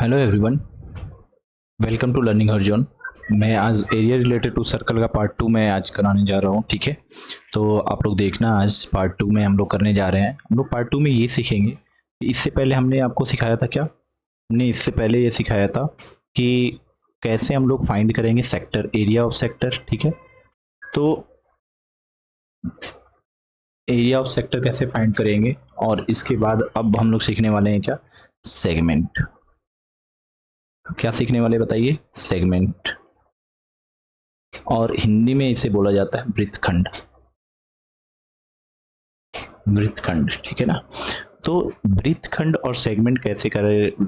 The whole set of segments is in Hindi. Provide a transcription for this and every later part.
Hello everyone, welcome to Learning Horizon. मैं आज एरिया रिलेटेड टू सर्कल का पार्ट 2 मैं आज कराने जा रहा हूँ। ठीक है, तो आप लोग देखना, आज पार्ट 2 में हम लोग करने जा रहे हैं। हम लोग पार्ट 2 में ये सीखेंगे कि इससे पहले हमने आपको सिखाया था क्या, हमने इससे पहले ये सिखाया था कि कैसे हम लोग फाइंड करेंगे सेक्टर, एरिया ऑफ सेक्टर। ठीक है, तो एरिया ऑफ सेक्टर कैसे फाइंड करेंगे, और इसके बाद अब हम लोग सीखने वाले हैं क्या, सेगमेंट। क्या सीखने वाले बताइए, सेगमेंट, और हिंदी में इसे बोला जाता है वृत्तखंड। वृत्तखंड, ठीक है ना। तो वृत्तखंड और सेगमेंट कैसे कर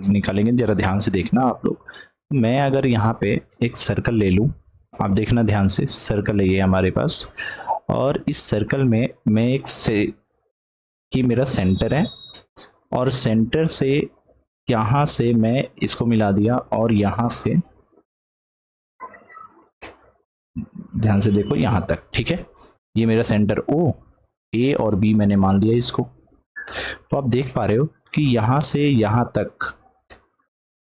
निकालेंगे, जरा ध्यान से देखना आप लोग। मैं अगर यहाँ पे एक सर्कल ले लूं, आप देखना ध्यान से, सर्कल है ये हमारे पास, और इस सर्कल में मैं एक से कि मेरा सेंटर है, और सेंटर से यहाँ से मैं इसको मिला दिया, और यहाँ से ध्यान से देखो यहाँ तक। ठीक है, ये मेरा सेंटर ओ, ए और बी मैंने मान लिया इसको। तो आप देख पा रहे हो कि यहां से यहां तक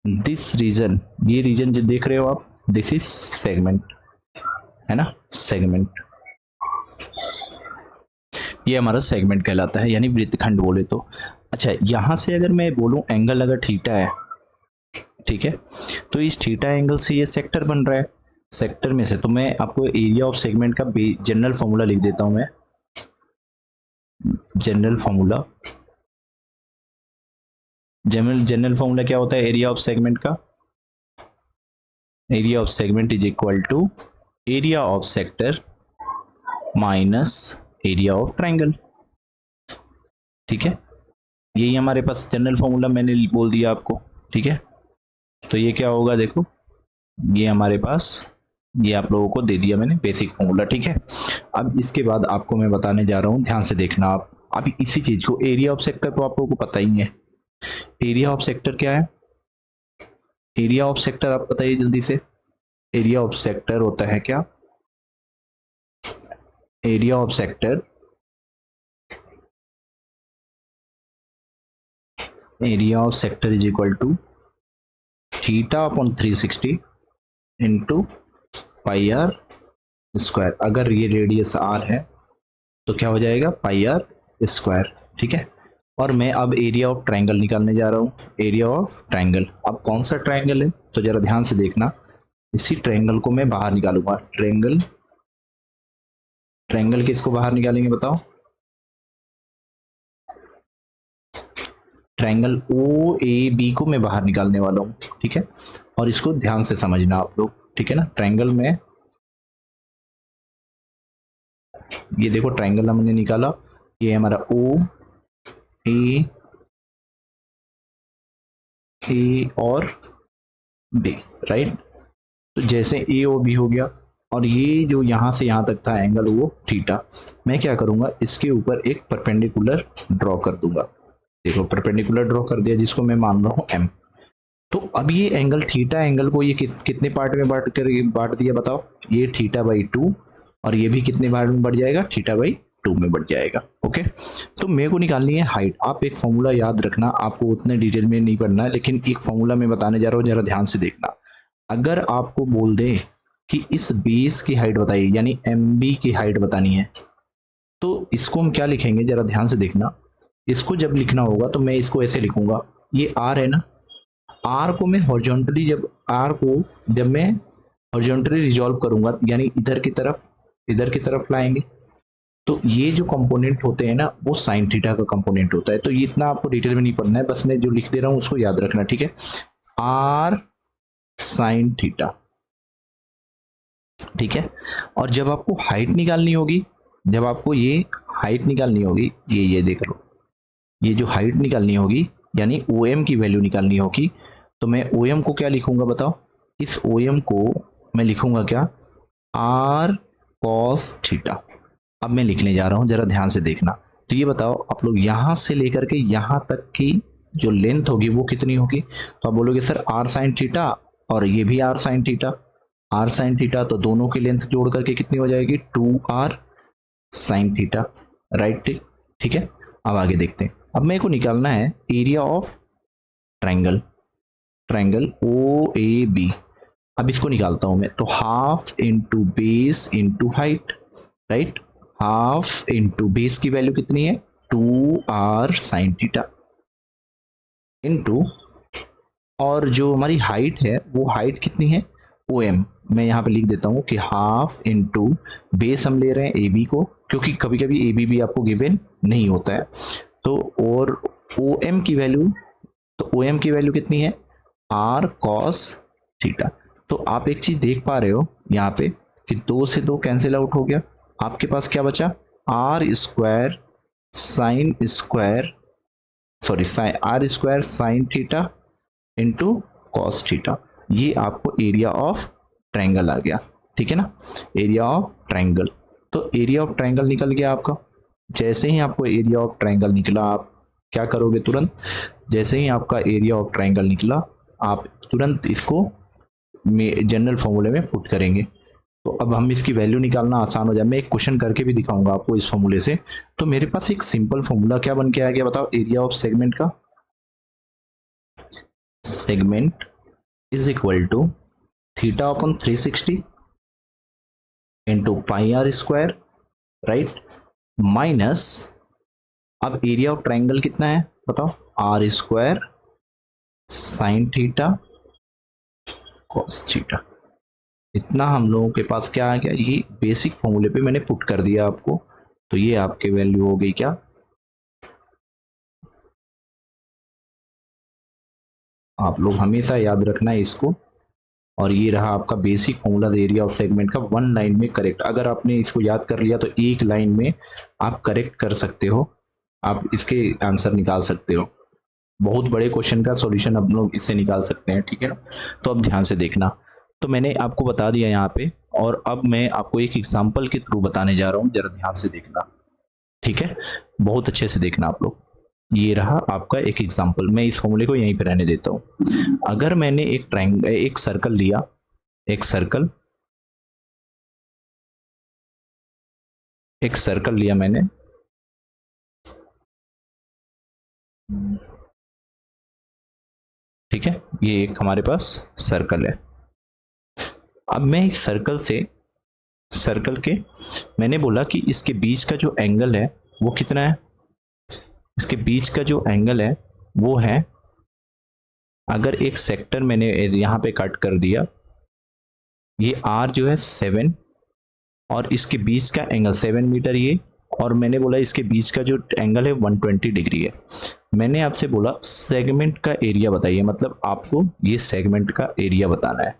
दिस रीजन, ये रीजन जो देख रहे हो आप, दिस इज सेगमेंट, है ना, सेगमेंट। ये हमारा सेगमेंट कहलाता है, यानी वृत्तखंड बोले तो। अच्छा, यहां से अगर मैं बोलूं एंगल अगर थीटा है, ठीक है, तो इस थीटा एंगल से ये सेक्टर बन रहा है। सेक्टर में से तो मैं आपको एरिया ऑफ सेगमेंट का जनरल फॉर्मूला लिख देता हूं मैं। जनरल फॉर्मूला, जनरल फॉर्मूला क्या होता है एरिया ऑफ सेगमेंट का, area of segment is equal to area of sector minus area of triangle. ठीक है, यही हमारे पास जनरल फॉर्मूला मैंने बोल दिया आपको। ठीक है, तो ये क्या होगा, देखो ये हमारे पास, ये आप लोगों को दे दिया मैंने बेसिक फॉर्मूला। ठीक है, अब इसके बाद आपको मैं बताने जा रहा हूं, ध्यान से देखना आप। अब इसी चीज को, एरिया ऑफ सेक्टर तो आप लोगों को पता ही है। एरिया ऑफ सेक्टर क्या है, एरिया ऑफ सेक्टर आप बताइए जल्दी से। एरिया ऑफ सेक्टर होता है क्या, area of sector, area of sector is equal to theta upon 360 into pi R square. अगर ये रेडियस आर है तो क्या हो जाएगा, पाई आर स्क्वायर। ठीक है, और मैं अब एरिया ऑफ ट्रायंगल निकालने जा रहा हूँ। एरिया ऑफ ट्रायंगल, अब कौन सा ट्रायंगल है तो जरा ध्यान से देखना। इसी ट्रायंगल को मैं बाहर निकालूंगा। ट्रायंगल, ट्रायंगल किसको बाहर निकालेंगे बताओ, ट्रायंगल ओ ए बी को मैं बाहर निकालने वाला हूँ। ठीक है, और इसको ध्यान से समझना आप लोग। ठीक है ना, ट्रायंगल में ये देखो, ट्रायंगल हमने निकाला, ये हमारा ओ ए और बी, राइट। तो जैसे ए और बी हो गया, और ये जो यहां से यहां तक था एंगल वो थीटा, मैं क्या करूंगा, इसके ऊपर एक परपेंडिकुलर ड्रॉ कर दूंगा। देखो परपेंडिकुलर ड्रॉ कर दिया, जिसको मैं मान रहा हूं एम। तो अब ये एंगल थीटा एंगल को ये कितने पार्ट में बांट दिया बताओ, ये थीटा बाई 2, और ये भी कितने पार्ट में बढ़ जाएगा, थीटा बाई 2 में बढ़ जाएगा। ओके, तो मेरे को निकालनी है हाइट। आप एक फॉर्मूला याद रखना, आपको उतने डिटेल में नहीं पढ़ना है, लेकिन एक फॉर्मूला मैं बताने जा रहा हूँ, जरा ध्यान से देखना। अगर आपको बोल दे कि इस बेस की हाइट बताइए, यानी एम बी की हाइट बतानी है, तो इसको हम क्या लिखेंगे, जरा ध्यान से देखना। इसको जब लिखना होगा तो मैं इसको ऐसे लिखूंगा, ये आर है ना, आर को मैं हॉरिजॉन्टली, जब आर को जब मैं हॉरिजॉन्टली रिजॉल्व करूंगा, यानी इधर की तरफ लाएंगे, तो ये जो कंपोनेंट होते हैं ना, वो साइन थीटा का कंपोनेंट होता है। तो ये इतना आपको डिटेल में नहीं पढ़ना है, बस मैं जो लिख दे रहा हूं उसको याद रखना। ठीक है, आर साइन थीटा। ठीक है, और जब आपको हाइट निकालनी होगी, जब आपको ये हाइट निकालनी होगी, ये देख लो, ये जो हाइट निकालनी होगी, यानी ओ एम की वैल्यू निकालनी होगी, तो मैं ओ एम को क्या लिखूंगा बताओ, इस ओ एम को मैं लिखूंगा क्या, आर कॉस थीटा। अब मैं लिखने जा रहा हूं, जरा ध्यान से देखना। तो ये बताओ आप लोग, यहां से लेकर के यहां तक की जो लेंथ होगी वो कितनी होगी, तो आप बोलोगे सर आर साइन थीटा, और ये भी R sine theta, R sine theta, तो दोनों की लेंथ जोड़ करके कितनी हो जाएगी, 2r साइन थीटा, राइट। ठीक है, अब आगे देखते हैं। अब मेरे को निकालना है area of triangle. Triangle O A B. अब इसको निकालता हूं मैं, तो half into base into height, right. Half into base की वैल्यू कितनी है 2r साइन थीटा इंटू, और जो हमारी हाइट है वो हाइट कितनी है ओ एम। मैं यहाँ पे लिख देता हूँ कि हाफ इंटू बेस हम ले रहे हैं ए बी को, क्योंकि कभी कभी ए बी भी आपको गिवन नहीं होता है। तो और ओ एम की वैल्यू, तो ओ एम की वैल्यू कितनी है आर कॉस थीटा। तो आप एक चीज देख पा रहे हो यहाँ पे कि 2 से 2 कैंसिल आउट हो गया, आपके पास क्या बचा R square sine square, sorry R square sine theta into cos theta. ये आपको एरिया ऑफ ट्रायंगल आ गया, ठीक है ना, एरिया ऑफ ट्रायंगल। तो एरिया ऑफ ट्रायंगल निकल गया आपका। जैसे ही आपको एरिया ऑफ ट्रायंगल निकला, आप क्या करोगे तुरंत, जैसे ही आपका एरिया ऑफ ट्रायंगल निकला आप तुरंत इसको जनरल फॉर्मूले में पुट करेंगे। तो अब हम इसकी वैल्यू निकालना आसान हो जाए। मैं एक क्वेश्चन करके भी दिखाऊंगा आपको इस फॉर्मूले से। तो मेरे पास एक सिंपल फॉर्मूला क्या बन के आ गया बताओ, एरिया ऑफ सेगमेंट का, segment is equal to theta upon 360 into pi R square, right, minus, अब एरिया ऑफ ट्रायंगल कितना है बताओ, R square sine theta cos theta. इतना हम लोगों के पास क्या आ गया, ये बेसिक फॉर्मूले पे मैंने पुट कर दिया आपको। तो ये आपके वैल्यू हो गई क्या, आप लोग हमेशा याद रखना है इसको। और ये रहा आपका basic formula area of segment का, 1 लाइन में करेक्ट। अगर आपने इसको याद कर लिया तो एक लाइन में आप करेक्ट कर सकते हो, आप इसके आंसर निकाल सकते हो। बहुत बड़े क्वेश्चन का सॉल्यूशन आप लोग इससे निकाल सकते हैं, ठीक है ना। तो अब ध्यान से देखना, तो मैंने आपको बता दिया यहाँ पे, और अब मैं आपको एक एग्जाम्पल के थ्रू बताने जा रहा हूँ, जरा ध्यान से देखना, ठीक है, बहुत अच्छे से देखना आप लोग। ये रहा आपका एक एग्जाम्पल, मैं इस फॉर्मूले को यहीं पे रहने देता हूँ। अगर मैंने एक ट्रायंगल, एक सर्कल लिया, एक सर्कल लिया मैंने, ठीक है, ये एक हमारे पास सर्कल है। अब मैं इस सर्कल के मैंने बोला कि इसके बीच का जो एंगल है वो कितना है, इसके बीच का जो एंगल है वो है, अगर एक सेक्टर मैंने यहां पे कट कर दिया, ये आर जो है 7 और इसके बीच का एंगल 7 मीटर ये, और मैंने बोला इसके बीच का जो एंगल है 120 डिग्री है। मैंने आपसे बोला सेगमेंट का एरिया बताइए, मतलब आपको ये सेगमेंट का एरिया बताना है,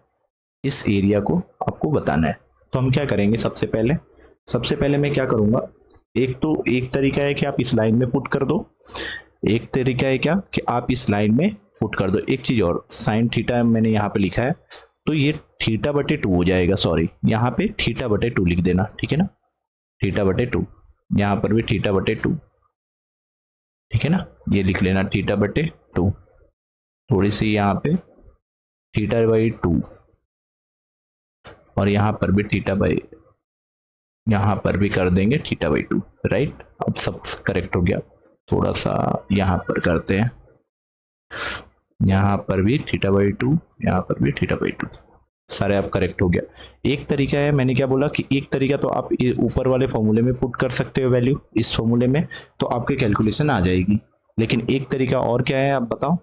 इस एरिया को आपको बताना है। तो हम क्या करेंगे, सबसे पहले मैं क्या करूंगा, एक तरीका है कि आप इस लाइन में पुट कर दो, एक तरीका है क्या कि आप इस लाइन में पुट कर दो। एक चीज और, साइन थीटा मैंने यहाँ पे लिखा है, तो ये थीटा बटे 2 हो जाएगा, सॉरी यहाँ पे थीटा बटे 2 लिख देना, ठीक है ना, थीटा बटे 2, यहाँ पर भी थीटा बटे 2, ठीक है ना, ये लिख लेना थीटा बटे 2, थोड़ी सी यहाँ पे थीटा बाई 2, और यहाँ पर भी थीटा बाई, यहाँ पर भी कर देंगे थीटा बाई 2, राइट। अब सब करेक्ट हो गया। थोड़ा सा यहाँ पर करते हैं, यहाँ पर भी थीटा बाई 2, यहाँ पर भी थीटा बाई 2, सारे आप करेक्ट हो गया। एक तरीका है, मैंने क्या बोला कि एक तरीका तो आप ऊपर वाले फॉर्मूले में पुट कर सकते हो वैल्यू इस फॉर्मूले में, तो आपकी कैलकुलेशन आ जाएगी। लेकिन एक तरीका और क्या है आप बताओ,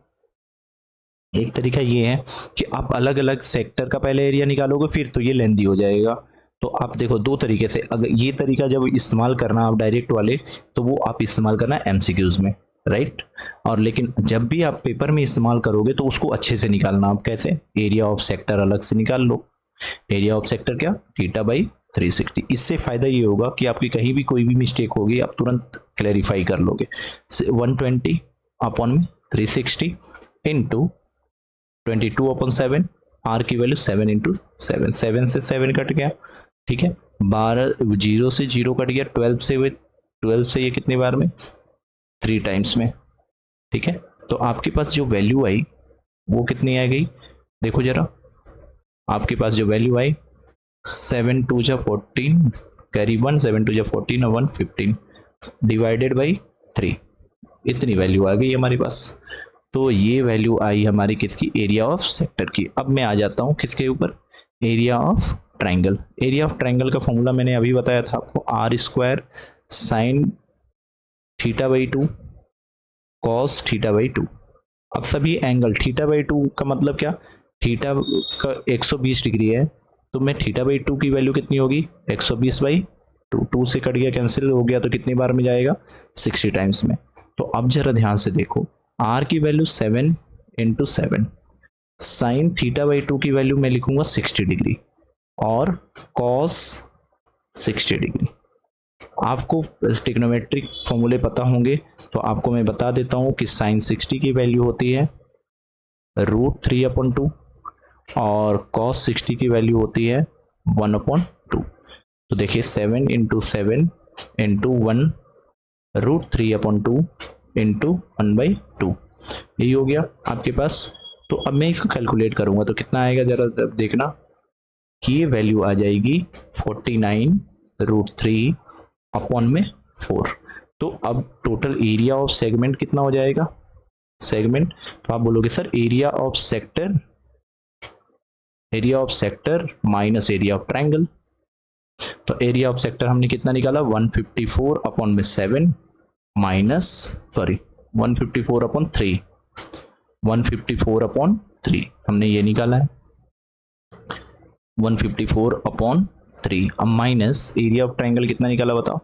एक तरीका ये है कि आप अलग अलग सेक्टर का पहले एरिया निकालोगे, फिर तो ये लेंदी हो जाएगा। तो आप देखो 2 तरीके से, अगर ये तरीका जब इस्तेमाल करना आप डायरेक्ट वाले, तो वो आप इस्तेमाल करना एमसीक्यूज में, राइट। और लेकिन जब भी आप पेपर में इस्तेमाल करोगे तो उसको अच्छे से निकालना, आप कैसे, एरिया ऑफ सेक्टर अलग से निकाल लो, एरिया ऑफ सेक्टर क्या, थीटा बाई 360। इससे फायदा ये होगा कि आपकी कहीं भी कोई भी मिस्टेक होगी आप तुरंत क्लैरिफाई कर लोगे। 120 अपॉन 360 इंटू 22 अपॉन 7, आर की वैल्यू 7 इंटू 7, 7 से 7 कट गया, ठीक है, 12 0 से 0 कट गया, 12 से ये कितनी बार में 3 टाइम्स में, ठीक है। तो आपके पास जो वैल्यू आई वो कितनी आ गई, देखो जरा, आपके पास जो वैल्यू आई 7 2 जा 14 कैरी 1, 7 2 जा 14 और 1 15 डिवाइडेड बाई 3, इतनी वैल्यू आ गई हमारे पास। तो ये वैल्यू आई हमारी किसकी, एरिया ऑफ सेक्टर की। अब मैं आ जाता हूँ किसके ऊपर, area of triangle. Area of triangle का फॉर्मूला मैंने अभी बताया था आपको, R square sine theta by 2 cos theta by 2। अब सभी एंगल थीटा बाई 2 का मतलब क्या, थीटा का 120 डिग्री है, तो मैं थीटा बाई 2 की वैल्यू कितनी होगी, 120 बाई 2, 2 से कट गया, कैंसिल हो गया, तो कितनी बार में जाएगा, 60 टाइम्स में। तो अब जरा ध्यान से देखो, आर की value 7 into 7, sign theta by 2 की वैल्यू मैं लिखूंगा 60 डिग्री और कॉस 60 डिग्री। आपको ट्रिग्नोमेट्रिक फॉर्मूले पता होंगे, तो आपको मैं बता देता हूं कि साइन 60 की वैल्यू होती है √3/2 और कॉस 60 की वैल्यू होती है 1/2। तो देखिए 7 इंटू 7 इंटू 1 √3/2 इंटू 1/2, यही हो गया आपके पास। तो अब मैं इसको कैलकुलेट करूंगा तो कितना आएगा, जरा देखना कि ये वैल्यू आ जाएगी 49√3/4। तो अब टोटल एरिया ऑफ सेगमेंट कितना हो जाएगा, सेगमेंट, तो आप बोलोगे sir area of sector, area of sector minus area of triangle. तो एरिया ऑफ सेक्टर हमने कितना निकाला, 154/7 माइनस, सॉरी 154/3, 154/3 हमने ये निकाला है, 154/3। अब माइनस एरिया ऑफ ट्रायंगल कितना निकाला बताओ,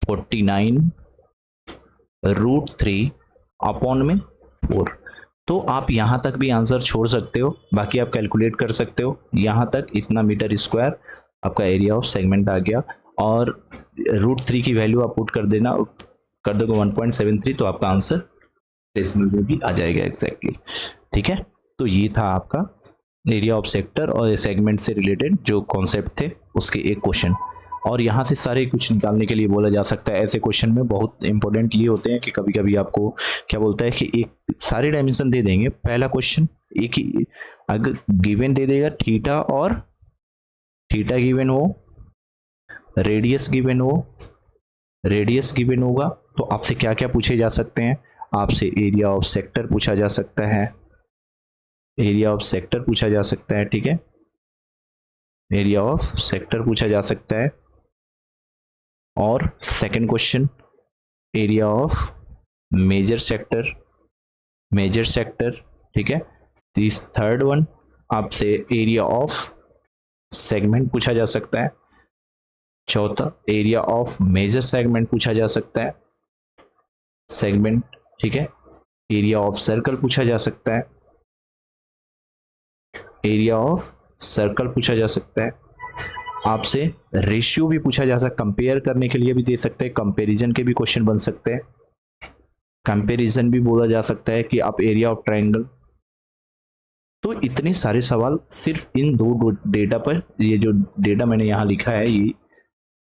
49√3/4। तो आप यहां तक भी आंसर छोड़ सकते हो, बाकी आप कैलकुलेट कर सकते हो। यहां तक इतना मीटर स्क्वायर आपका एरिया ऑफ सेगमेंट आ गया, और √3 की वैल्यू आप पुट कर देना, कर दोगे 1.73, तो आपका आंसर डेसिमल में भी आ जाएगा एग्जैक्टली। ठीक है, तो ये था आपका एरिया ऑफ सेक्टर और सेगमेंट से रिलेटेड जो कॉन्सेप्ट थे उसके एक क्वेश्चन। और यहाँ से सारे कुछ निकालने के लिए बोला जा सकता है। ऐसे क्वेश्चन में बहुत इंपॉर्टेंट ये होते हैं कि कभी कभी आपको क्या बोलता है कि एक सारे डायमेंशन दे देंगे, पहला क्वेश्चन एक ही अगर गिवन दे देगा, थीटा और थीटा गिवन हो, रेडियस गिवन हो, रेडियस गिवन होगा, तो आपसे क्या क्या पूछे जा सकते हैं, आपसे एरिया ऑफ सेक्टर पूछा जा सकता है, एरिया ऑफ सेक्टर पूछा जा सकता है, ठीक है, एरिया ऑफ सेक्टर पूछा जा सकता है। और second question area of major sector, major sector, ठीक है। दिस थर्ड वन आपसे एरिया ऑफ सेगमेंट पूछा जा सकता है। चौथा एरिया ऑफ मेजर सेगमेंट पूछा जा सकता है, सेगमेंट, ठीक है। एरिया ऑफ सर्कल पूछा जा सकता है, एरिया ऑफ सर्कल पूछा जा सकता है। आपसे रेशियो भी पूछा जा सकता है, कंपेयर करने के लिए भी दे सकते हैं, कंपैरिजन के भी क्वेश्चन बन सकते हैं। कंपैरिजन भी बोला जा सकता है कि आप एरिया ऑफ ट्रायंगल। तो इतने सारे सवाल सिर्फ इन दो डेटा पर, ये जो डेटा मैंने यहाँ लिखा है ये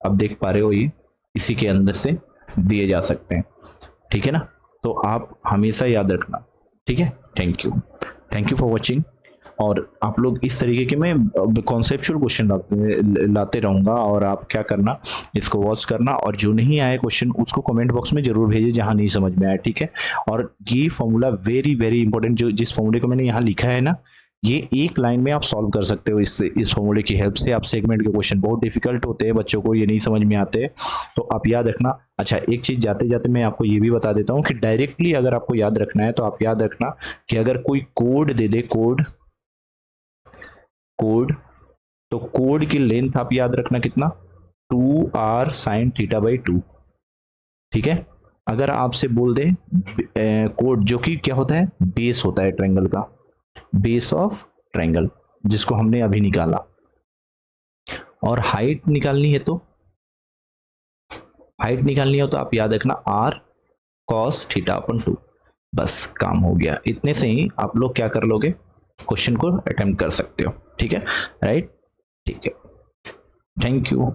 आप देख पा रहे हो, ये इसी के अंदर से दिए जा सकते हैं, ठीक है ना। तो आप हमेशा याद रखना, ठीक है। Thank you for watching. और आप लोग इस तरीके के मैं कॉन्सेप्चुअल क्वेश्चन लाते रहूंगा, और आप क्या करना, इसको वॉच करना, और जो नहीं आए क्वेश्चन उसको कमेंट बॉक्स में जरूर भेजिए जहां नहीं समझ में आया, ठीक है। और ये फॉर्मूला वेरी वेरी इंपॉर्टेंट, जो जिस फॉर्मूले को मैंने यहाँ लिखा है ना, ये एक लाइन में आप सॉल्व कर सकते हो इससे, इस फॉर्मूले की हेल्प से। आप सेगमेंट के क्वेश्चन बहुत डिफिकल्ट होते हैं, बच्चों को ये नहीं समझ में आते, तो आप याद रखना। अच्छा, एक चीज जाते जाते मैं आपको ये भी बता देता हूँ कि डायरेक्टली अगर आपको याद रखना है तो आप याद रखना कि अगर कोई कोड दे दे, कोड, तो कोड की लेंथ आप याद रखना कितना, 2r sin θ/2, ठीक है। अगर आपसे बोल दे कोड, जो कि क्या होता है, बेस होता है ट्रायंगल का, बेस ऑफ ट्रायंगल, जिसको हमने अभी निकाला, और हाइट निकालनी है, तो हाइट निकालनी हो तो आप याद रखना r cos θ/2, बस काम हो गया। इतने से ही आप लोग क्या कर लोगे, क्वेश्चन को अटेम्प्ट कर सकते हो, ठीक है, राइट, ठीक है। Thank you.